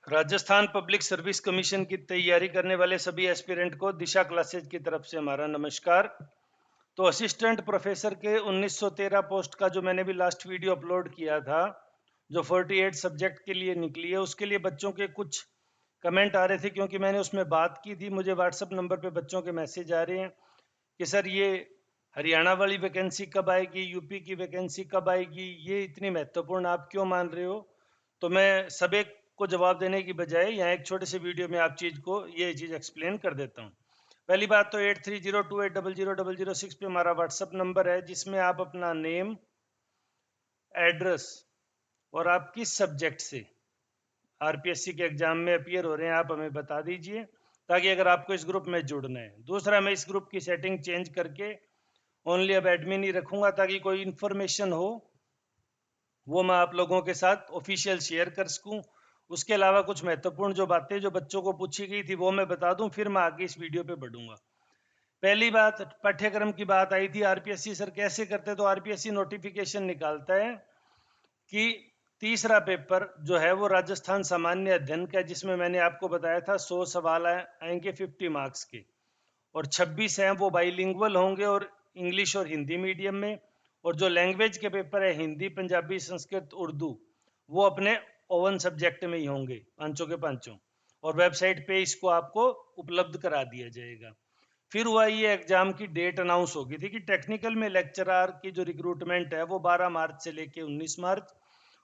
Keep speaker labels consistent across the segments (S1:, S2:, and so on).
S1: Rajasthan public service commission की तैयारी करने वाले सभी एस्पिरेंट को दिशा क्लासेज की तरफ से हमारा नमस्कार। तो असिस्टेंट प्रोफेसर के 1913 पोस्ट का जो मैंने भी लास्ट वीडियो अपलोड किया था, जो 48 सब्जेक्ट के लिए निकली है, उसके लिए बच्चों के कुछ कमेंट आ रहे थे, क्योंकि मैंने उसमें बात की थी। मुझे व्हाट्सएप नंबर पे बच्चों के मैसेज आ रहे हैं कि सर ये हरियाणा वाली वैकेंसी कब आएगी, यूपी की वैकेंसी कब आएगी, ये इतनी महत्वपूर्ण आप क्यों मान रहे हो। तो मैं सब एक को जवाब देने की बजाय यहाँ एक छोटे से वीडियो में आप ये चीज़ एक्सप्लेन कर देता हूँ। पहली बात तो 8302800006 पे हमारा व्हाट्सएप नंबर है, जिसमें आप अपना नेम, एड्रेस और आप किस सब्जेक्ट से आरपीएससी के एग्जाम में अपीयर हो रहे हैं आप हमें बता दीजिए, ताकि अगर आपको इस ग्रुप में जुड़ना है। दूसरा, मैं इस ग्रुप की सेटिंग चेंज करके ओनली अब एडमिन ही रखूंगा, ताकि कोई इन्फॉर्मेशन हो वो मैं आप लोगों के साथ ऑफिशियल शेयर कर सकूं। उसके अलावा कुछ महत्वपूर्ण जो बातें जो बच्चों को पूछी गई थी वो मैं बता दूं, फिर मैं आगे इस वीडियो पे बढ़ूंगा। पहली बात, पाठ्यक्रम की बात आई थी। आरपीएससी सर कैसे करते, तो आरपीएससी नोटिफिकेशन निकालता है कि तीसरा पेपर जो है वो राजस्थान सामान्य अध्ययन का, जिसमें मैंने आपको बताया था 100 सवाल आएंगे 50 मार्क्स के, और 26 हैं वो बाइलिंगुअल होंगे और इंग्लिश और हिंदी मीडियम में। और जो लैंग्वेज के पेपर है हिंदी, पंजाबी, संस्कृत, उर्दू, वो अपने ओवन सब्जेक्ट में ही होंगे, पांचों के पांचों, और वेबसाइट पे इसको आपको उपलब्ध करा दिया जाएगा। फिर हुआ ये एग्जाम की डेट अनाउंस होगी थी कि टेक्निकल में लेक्चरर की जो रिक्रूटमेंट है वो 12 मार्च से लेके 19 मार्च,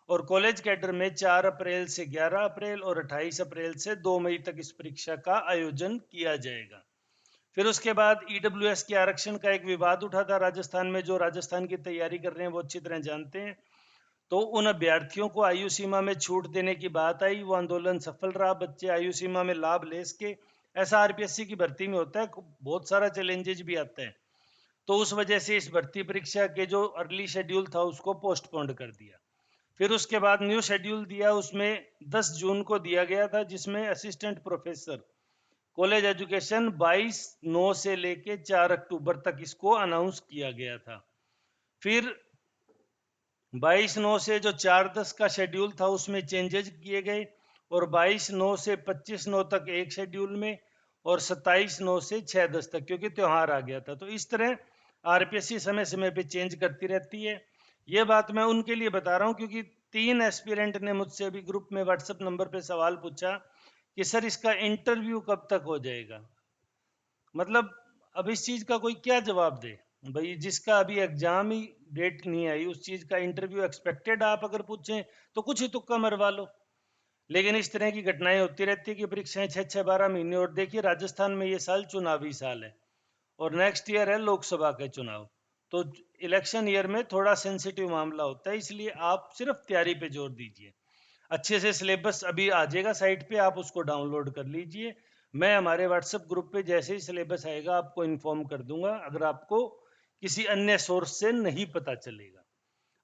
S1: और कॉलेज कैडर में 4 अप्रैल से 11 अप्रैल और 28 अप्रैल से 2 मई तक इस परीक्षा का आयोजन किया जाएगा। फिर उसके बाद ईडब्ल्यूएस के आरक्षण का एक विवाद उठा था राजस्थान में। जो राजस्थान की तैयारी कर रहे हैं वो अच्छी तरह जानते हैं। तो उन अभ्यर्थियों को आयु सीमा में छूट देने की बात आई, वो आंदोलन सफल रहा। बच्चे आयु सीमा में लाभ ले सके। ऐसा आरपीएससी की भर्ती में होता है, बहुत सारा चैलेंजेस भी आता है। तो उस वजह से इस भर्ती परीक्षा के जो अर्ली शेड्यूल था उसको पोस्टपोन्ड कर दिया। फिर उसके बाद न्यू शेड्यूल दिया, उसमें 10 जून को दिया गया था, जिसमें असिस्टेंट प्रोफेसर कॉलेज एजुकेशन 22/9 से लेके 4 अक्टूबर तक इसको अनाउंस किया गया था। फिर 22/9 से जो 4/10 का शेड्यूल था उसमें चेंजेस किए गए, और 22/9 से 25/9 तक एक शेड्यूल में, और 27/9 से 6/10 तक, क्योंकि त्यौहार आ गया था। तो इस तरह आरपीएससी समय समय पे चेंज करती रहती है। ये बात मैं उनके लिए बता रहा हूँ क्योंकि 3 एस्पिरेंट ने मुझसे अभी ग्रुप में व्हाट्सएप नंबर पे सवाल पूछा कि सर इसका इंटरव्यू कब तक हो जाएगा। मतलब अब इस चीज का कोई क्या जवाब दे भाई, जिसका अभी एग्जाम ही डेट नहीं आई उस चीज का इंटरव्यू एक्सपेक्टेड आप अगर पूछें तो कुछ ही तुक्का मरवा लो। लेकिन इस तरह की घटनाएं होती रहती है कि परीक्षाएं 6-6 12 महीने। और देखिए राजस्थान में ये साल चुनावी साल है और नेक्स्ट ईयर है लोकसभा के चुनाव। तो इलेक्शन ईयर में थोड़ा सेंसिटिव मामला होता है, इसलिए आप सिर्फ तैयारी पे जोर दीजिए। अच्छे से सिलेबस अभी आ जाएगा साइट पे, आप उसको डाउनलोड कर लीजिए। मैं हमारे व्हाट्सएप ग्रुप पे जैसे ही सिलेबस आएगा आपको इन्फॉर्म कर दूंगा, अगर आपको किसी अन्य सोर्स से नहीं पता चलेगा।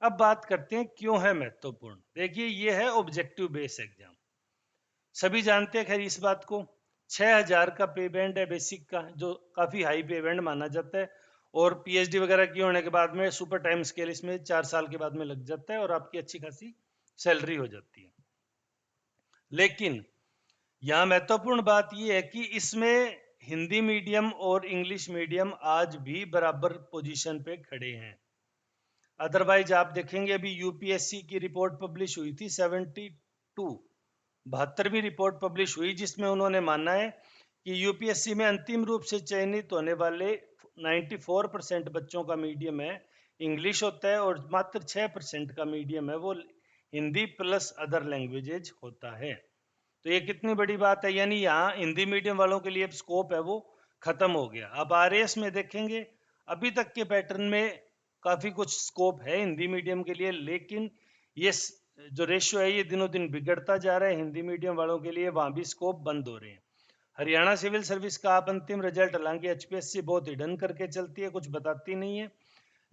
S1: अब बात करते हैं क्यों है महत्वपूर्ण। देखिए ये है ऑब्जेक्टिव बेस एग्जाम, सभी जानते हैं खैर इस बात को। 6,000 का पे बैंड है बेसिक का, जो काफ़ी हाई पे बैंड माना जाता है। और पीएचडी वगैरह की होने के बाद में सुपर टाइम स्केल इसमें 4 साल के बाद में लग जाता है और आपकी अच्छी खासी सैलरी हो जाती है। लेकिन यहाँ महत्वपूर्ण बात यह है कि इसमें हिंदी मीडियम और इंग्लिश मीडियम आज भी बराबर पोजीशन पे खड़े हैं। अदरवाइज आप देखेंगे अभी यूपीएससी की रिपोर्ट पब्लिश हुई थी 72वीं रिपोर्ट पब्लिश हुई, जिसमें उन्होंने माना है कि यूपीएससी में अंतिम रूप से चयनित होने वाले 94% बच्चों का मीडियम है इंग्लिश होता है, और मात्र 6% का मीडियम है वो हिंदी प्लस अदर लैंग्वेजेज होता है। तो ये कितनी बड़ी बात है, यानी यहाँ हिंदी मीडियम वालों के लिए स्कोप है वो खत्म हो गया। अब आरएएस में देखेंगे अभी तक के पैटर्न में काफी कुछ स्कोप है हिंदी मीडियम के लिए, लेकिन ये जो रेशियो है ये दिनों दिन बिगड़ता जा रहा है हिंदी मीडियम वालों के लिए, वहां भी स्कोप बंद हो रहे हैं। हरियाणा सिविल सर्विस का आप अंतिम रिजल्ट, हालांकि एचपीएससी बहुत हिडन करके चलती है, कुछ बताती नहीं है,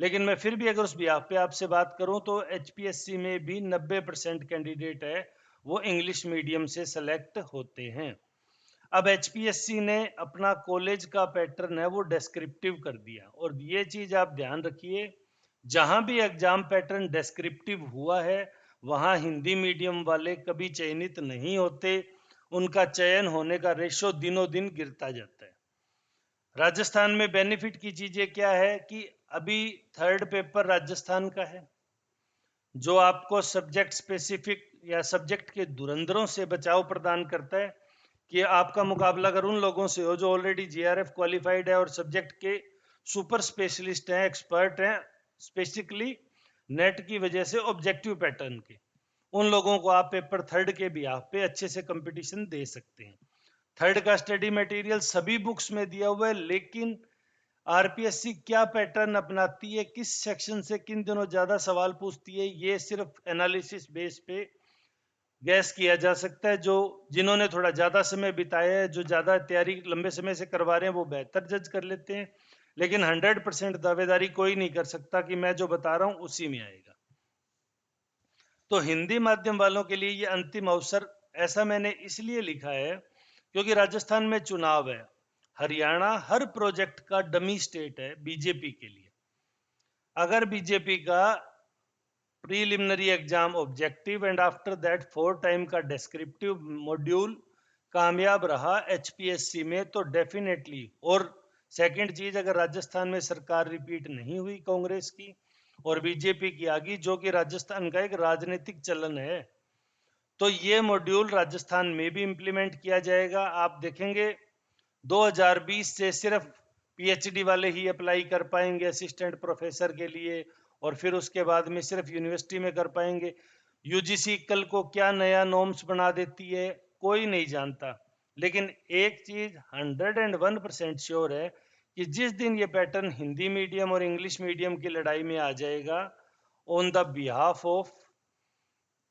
S1: लेकिन मैं फिर भी अगर उस बिहाफ पे आपसे बात करूं तो एचपीएससी में भी 90% कैंडिडेट है वो इंग्लिश मीडियम से सेलेक्ट होते हैं। अब एचपीएससी ने अपना कॉलेज का पैटर्न है वो डेस्क्रिप्टिव कर दिया, और ये चीज आप ध्यान रखिए, जहां भी एग्जाम पैटर्न डेस्क्रिप्टिव हुआ है वहां हिंदी मीडियम वाले कभी चयनित नहीं होते। उनका चयन होने का रेशो दिनों दिन गिरता जाता है। राजस्थान में बेनिफिट की चीजें क्या है कि अभी थर्ड पेपर राजस्थान का है, जो आपको सब्जेक्ट स्पेसिफिक या सब्जेक्ट के धुरंधरों से बचाव प्रदान करता है कि आपका मुकाबला अगर उन लोगों से हो जो ऑलरेडी जीआरएफ क्वालिफाइड है और सब्जेक्ट के सुपर स्पेशलिस्ट हैं, एक्सपर्ट हैं, स्पेसिफिकली नेट की वजह से ऑब्जेक्टिव पैटर्न के, उन लोगों को आप पेपर थर्ड के बिहाफ पे अच्छे से कंपटीशन दे सकते हैं। थर्ड का स्टडी मटेरियल सभी बुक्स में दिया हुआ है, लेकिन आरपीएससी क्या पैटर्न अपनाती है, किस सेक्शन से किन दिनों ज्यादा सवाल पूछती है, ये सिर्फ एनालिसिस बेस पे गैस किया जा सकता है। जो जिन्होंने थोड़ा ज्यादा समय बिताया है, जो ज्यादा तैयारी लंबे समय से करवा रहे हैं, वो बेहतर जज कर लेते हैं, लेकिन 100% दावेदारी कोई नहीं कर सकता कि मैं जो बता रहा हूं उसी में आएगा। तो हिंदी माध्यम वालों के लिए ये अंतिम अवसर, ऐसा मैंने इसलिए लिखा है क्योंकि राजस्थान में चुनाव है, हरियाणा हर प्रोजेक्ट का डमी स्टेट है बीजेपी के लिए। अगर बीजेपी का preliminary exam objective and after that 4 time का डिस्क्रिप्टिव मॉड्यूल कामयाब रहा एचपीएससी में तो डेफिनेटली, और सेकंड चीज, अगर राजस्थान में सरकार रिपीट नहीं हुई कांग्रेस की और बीजेपी की आ गई, जो कि राजस्थान का एक राजनीतिक चलन है, तो ये मॉड्यूल राजस्थान में भी इंप्लीमेंट किया जाएगा। आप देखेंगे 2020 से सिर्फ पीएचडी वाले ही अप्लाई कर पाएंगे असिस्टेंट प्रोफेसर के लिए, और फिर उसके बाद में सिर्फ यूनिवर्सिटी में कर पाएंगे। यूजीसी कल को क्या नया नॉर्म्स बना देती है कोई नहीं जानता, लेकिन एक चीज 101% श्योर है कि जिस दिन ये पैटर्न हिंदी मीडियम और इंग्लिश मीडियम की लड़ाई में आ जाएगा on the behalf of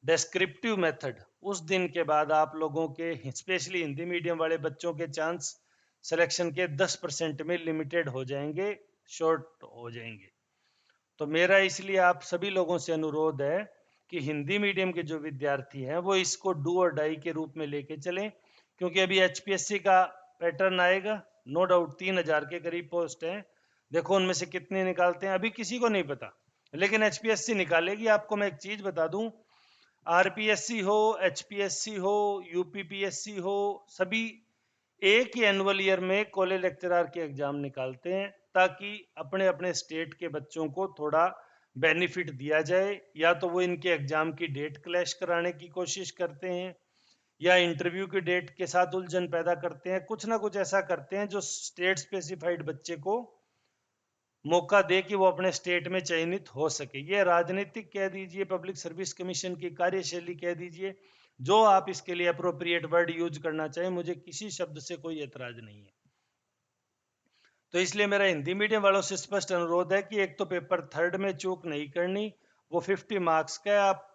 S1: descriptive method, उस दिन के बाद आप लोगों के स्पेशली हिंदी मीडियम वाले बच्चों के चांस सिलेक्शन के 10% में लिमिटेड हो जाएंगे, शॉर्ट हो जाएंगे। तो मेरा इसलिए आप सभी लोगों से अनुरोध है कि हिंदी मीडियम के जो विद्यार्थी हैं वो इसको डू और डाई के रूप में लेके चलें, क्योंकि अभी एचपीएससी का पैटर्न आएगा, नो डाउट 3000 के करीब पोस्ट हैं, देखो उनमें से कितने निकालते हैं अभी किसी को नहीं पता, लेकिन एचपीएससी निकालेगी। आपको मैं एक चीज बता दूं, आरपीएससी हो, एचपीएससी हो, यूपीपीएससी हो, सभी एक ही एनुअल ईयर में कॉलेज लेक्चरर के एग्जाम निकालते हैं ताकि अपने अपने स्टेट के बच्चों को थोड़ा बेनिफिट दिया जाए। या तो वो इनके एग्जाम की डेट क्लैश कराने की कोशिश करते हैं या इंटरव्यू की डेट के साथ उलझन पैदा करते हैं, कुछ ना कुछ ऐसा करते हैं जो स्टेट स्पेसिफाइड बच्चे को मौका दे कि वो अपने स्टेट में चयनित हो सके। ये राजनीतिक कह दीजिए, पब्लिक सर्विस कमीशन की कार्यशैली कह दीजिए, जो आप इसके लिए अप्रोप्रिएट वर्ड यूज करना चाहें, मुझे किसी शब्द से कोई एतराज नहीं है। तो इसलिए मेरा हिंदी मीडियम वालों से स्पष्ट अनुरोध है कि एक तो पेपर थर्ड में चूक नहीं करनी, वो 50 मार्क्स का, आप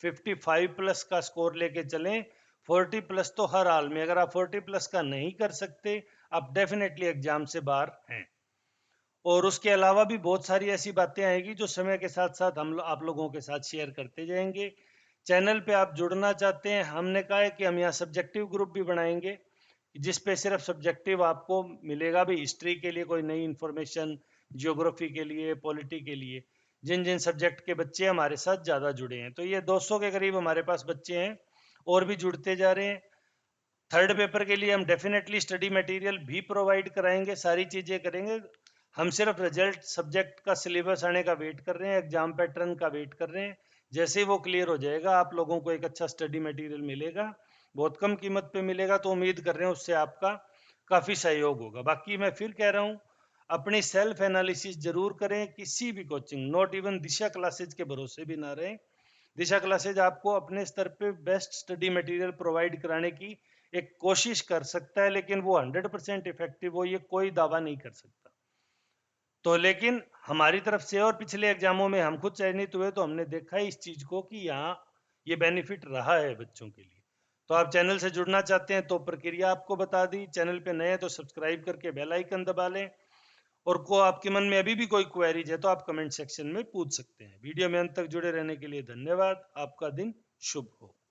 S1: 55 प्लस का स्कोर लेके चलें। 40 प्लस तो हर हाल में, अगर आप 40 प्लस का नहीं कर सकते आप डेफिनेटली एग्जाम से बाहर हैं। और उसके अलावा भी बहुत सारी ऐसी बातें आएगी जो समय के साथ साथ आप लोगों के साथ शेयर करते जाएंगे। चैनल पे आप जुड़ना चाहते हैं, हमने कहा है कि हम यहाँ सब्जेक्टिव ग्रुप भी बनाएंगे जिस पे सिर्फ सब्जेक्टिव आपको मिलेगा भी, हिस्ट्री के लिए कोई नई इंफॉर्मेशन, जियोग्राफी के लिए, पॉलिटी के लिए, जिन जिन सब्जेक्ट के बच्चे हमारे साथ ज़्यादा जुड़े हैं। तो ये 200 के करीब हमारे पास बच्चे हैं और भी जुड़ते जा रहे हैं। थर्ड पेपर के लिए हम डेफिनेटली स्टडी मटेरियल भी प्रोवाइड कराएंगे, सारी चीज़ें करेंगे। हम सिर्फ रिजल्ट, सब्जेक्ट का सिलेबस आने का वेट कर रहे हैं, एग्जाम पैटर्न का वेट कर रहे हैं। जैसे ही वो क्लियर हो जाएगा आप लोगों को एक अच्छा स्टडी मटेरियल मिलेगा, बहुत कम कीमत पे मिलेगा, तो उम्मीद कर रहे हैं उससे आपका काफ़ी सहयोग होगा। बाकी मैं फिर कह रहा हूँ, अपनी सेल्फ एनालिसिस जरूर करें, किसी भी coaching, not even Disha classes के भरोसे भी ना रहें। दिशा क्लासेज आपको अपने स्तर पे बेस्ट स्टडी मटेरियल प्रोवाइड कराने की एक कोशिश कर सकता है, लेकिन वो 100% इफेक्टिव हो ये कोई दावा नहीं कर सकता। तो लेकिन हमारी तरफ से और पिछले एग्जामों में हम खुद चयनित हुए तो हमने देखा है इस चीज को कि यहाँ ये बेनिफिट रहा है बच्चों के लिए। तो आप चैनल से जुड़ना चाहते हैं तो प्रक्रिया आपको बता दी, चैनल पे नए हैं तो सब्सक्राइब करके बेल आइकन दबा लें, और को आपके मन में अभी भी कोई क्वेरीज है तो आप कमेंट सेक्शन में पूछ सकते हैं। वीडियो में अंत तक जुड़े रहने के लिए धन्यवाद। आपका दिन शुभ हो।